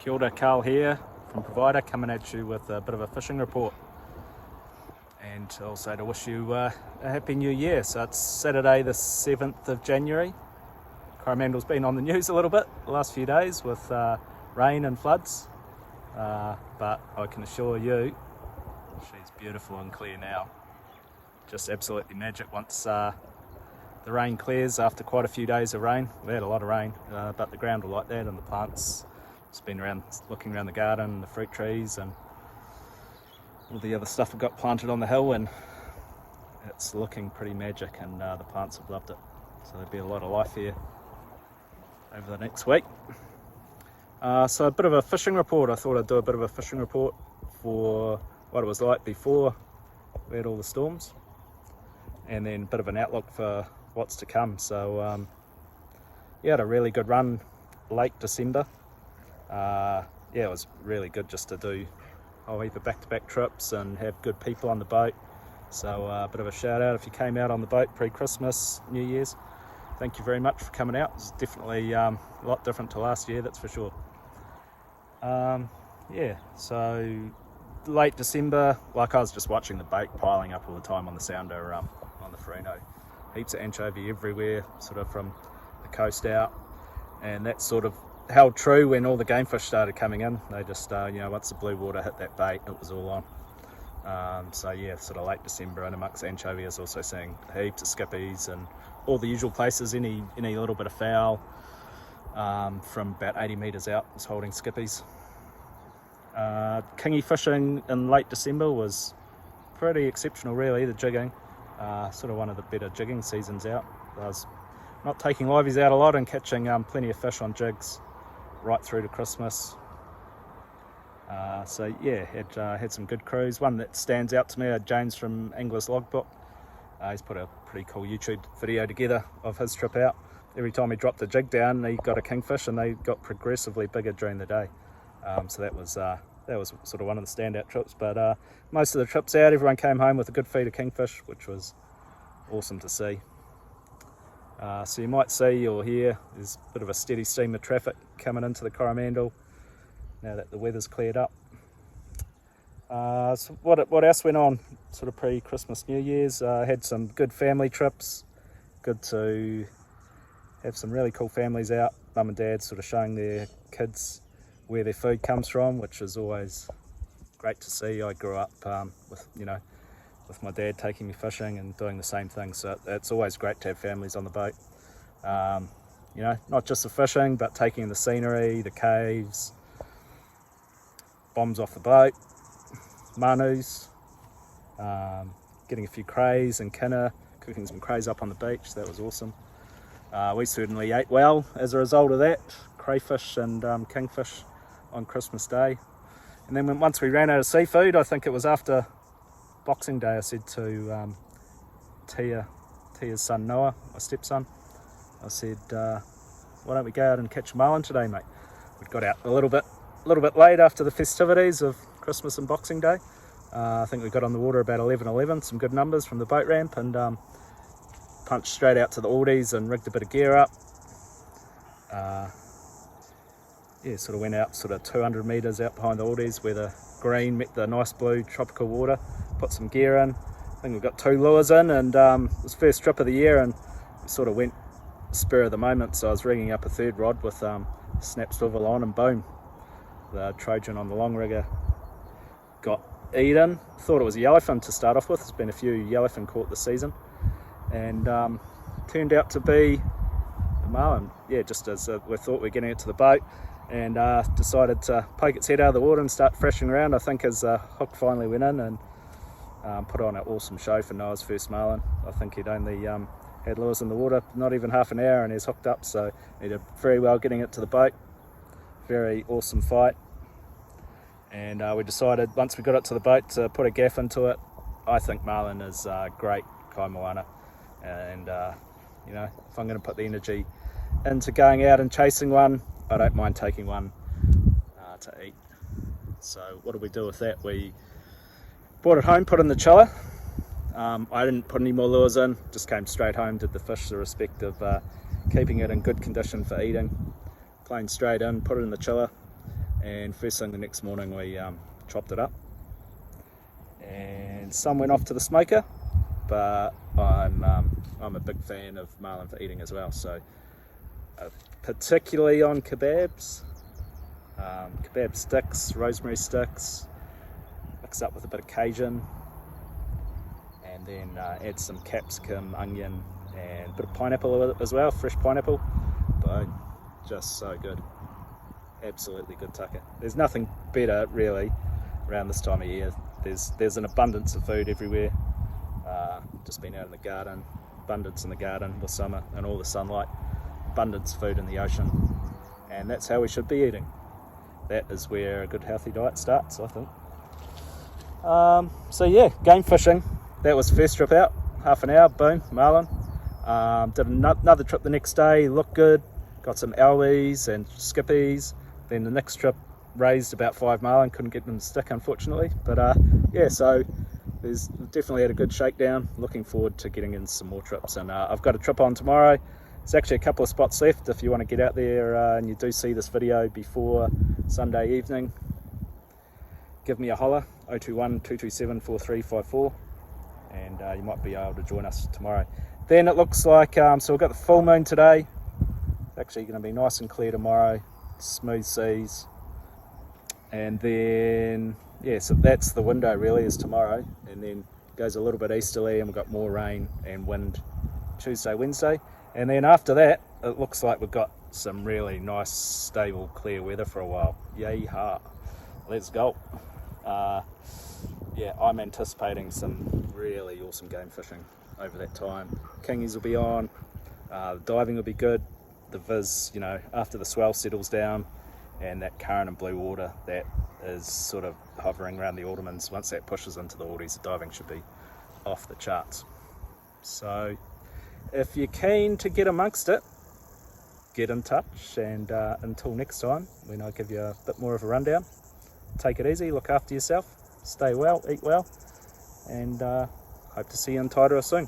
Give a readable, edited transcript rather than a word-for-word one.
Kia ora, Carl here from Provider, coming at you with a bit of a fishing report, and also to wish you a happy new year. So it's Saturday the 7th of January. Coromandel's been on the news a little bit the last few days with rain and floods, but I can assure you she's beautiful and clear now. Just absolutely magic once the rain clears after quite a few days of rain. We had a lot of rain, but the ground will like that, and the plants. Just been around looking around the garden, the fruit trees and all the other stuff I got planted on the hill, and it's looking pretty magic, and the plants have loved it. So there'll be a lot of life here over the next week. So a bit of a fishing report. I thought I'd do a bit of a fishing report for what it was like before we had all the storms, and then a bit of an outlook for what's to come. So yeah, had a really good run late December. Yeah, it was really good just to do a whole heap of back-to-back trips and have good people on the boat. So a bit of a shout out if you came out on the boat pre-Christmas, New Year's. Thank you very much for coming out. It's definitely a lot different to last year, that's for sure. Yeah, so late December, like I was just watching the bait piling up all the time on the sounder on the Furuno. Heaps of anchovy everywhere, sort of from the coast out, and that sort of held true when all the gamefish started coming in. They just, once the blue water hit that bait, it was all on. So yeah, sort of late December, and amongst anchovy I was also seeing heaps of skippies and all the usual places. Any little bit of foul from about 80 metres out was holding skippies. Kingy fishing in late December was pretty exceptional, really. The jigging, sort of one of the better jigging seasons out. I was not taking liveys out a lot and catching plenty of fish on jigs right through to Christmas. So yeah, had some good crews. One that stands out to me, James from Angler's Logbook. He's put a pretty cool YouTube video together of his trip out. Every time he dropped a jig down, he got a kingfish, and they got progressively bigger during the day. So that was sort of one of the standout trips. But most of the trips out, everyone came home with a good feed of kingfish, which was awesome to see. So you might see or hear there's a bit of a steady stream of traffic coming into the Coromandel now that the weather's cleared up. So what else went on sort of pre-Christmas, New Year's? Had some good family trips. Good to have some really cool families out. Mum and dad sort of showing their kids where their food comes from, which is always great to see. I grew up with my dad taking me fishing and doing the same thing, so it's always great to have families on the boat. Not just the fishing, but taking in the scenery, the caves, bombs off the boat, manus, getting a few crays and kinner, cooking some crays up on the beach. That was awesome. We certainly ate well as a result of that. Crayfish and kingfish on Christmas Day. And then once we ran out of seafood, I think it was after Boxing Day, I said to Tia's son Noah, my stepson, I said, why don't we go out and catch Marlin today, mate? We got out a little bit late after the festivities of Christmas and Boxing Day. I think we got on the water about 11:11, some good numbers from the boat ramp, and punched straight out to the Aldi's and rigged a bit of gear up. Sort of went out sort of 200 metres out behind the Aldi's where the green met the nice blue tropical water. Put some gear in. I think we've got 2 lures in, and it was the first trip of the year, and we sort of went spur of the moment. So I was rigging up a third rod with snap swivel on, and boom, the Trojan on the long rigger got eaten. Thought it was a yellowfin to start off with. There's been a few yellowfin caught this season, and turned out to be a marlin. Yeah, just as we thought we were getting it to the boat, and decided to poke its head out of the water and start thrashing around. I think his hook finally went in and put on an awesome show for Noah's first marlin. I think he'd only had lures in the water not even half an hour, and he's hooked up, so he did very well getting it to the boat. Very awesome fight. And we decided once we got it to the boat to put a gaff into it. I think marlin is great Kaimoana, and if I'm going to put the energy into going out and chasing one, I don't mind taking one to eat. So what did we do with that? We brought it home, put it in the chiller. I didn't put any more lures in, just came straight home, did the fish the respect of keeping it in good condition for eating. Plain straight in, put it in the chiller, and first thing the next morning we chopped it up, and some went off to the smoker, but I'm a big fan of marlin for eating as well, so particularly on kebabs, kebab sticks, rosemary sticks, mix up with a bit of Cajun, and then add some capsicum, onion, and a bit of pineapple with it as well, fresh pineapple. Boom, just so good. Absolutely good tucker. There's nothing better really around this time of year. There's an abundance of food everywhere. Just been out in the garden, abundance in the garden with summer and all the sunlight, abundance of food in the ocean, and that's how we should be eating. That is where a good healthy diet starts, I think. So yeah, game fishing. That was first trip out, half an hour, boom, marlin. Did another trip the next day, looked good, got some albies and skippies. Then the next trip raised about 5 marlin, couldn't get them to stick unfortunately, but yeah, so there's definitely had a good shakedown. Looking forward to getting in some more trips, and I've got a trip on tomorrow. There's actually a couple of spots left if you want to get out there and you do see this video before Sunday evening. Give me a holler, 021 227 4354, and you might be able to join us tomorrow. Then it looks like, so we've got the full moon today. It's actually going to be nice and clear tomorrow, smooth seas, and then yeah, so that's the window really, is tomorrow, and then goes a little bit easterly and we've got more rain and wind Tuesday, Wednesday, and then after that it looks like we've got some really nice stable clear weather for a while. Yay-ha, let's go. Yeah, I'm anticipating some really awesome game fishing over that time. Kingies will be on, the diving will be good, the viz, you know, after the swell settles down and that current and blue water that is sort of hovering around the Aldermans, once that pushes into the Aldies, the diving should be off the charts. So if you're keen to get amongst it, get in touch, and until next time when I give you a bit more of a rundown, take it easy, look after yourself, stay well, eat well, and hope to see you in Tairua soon.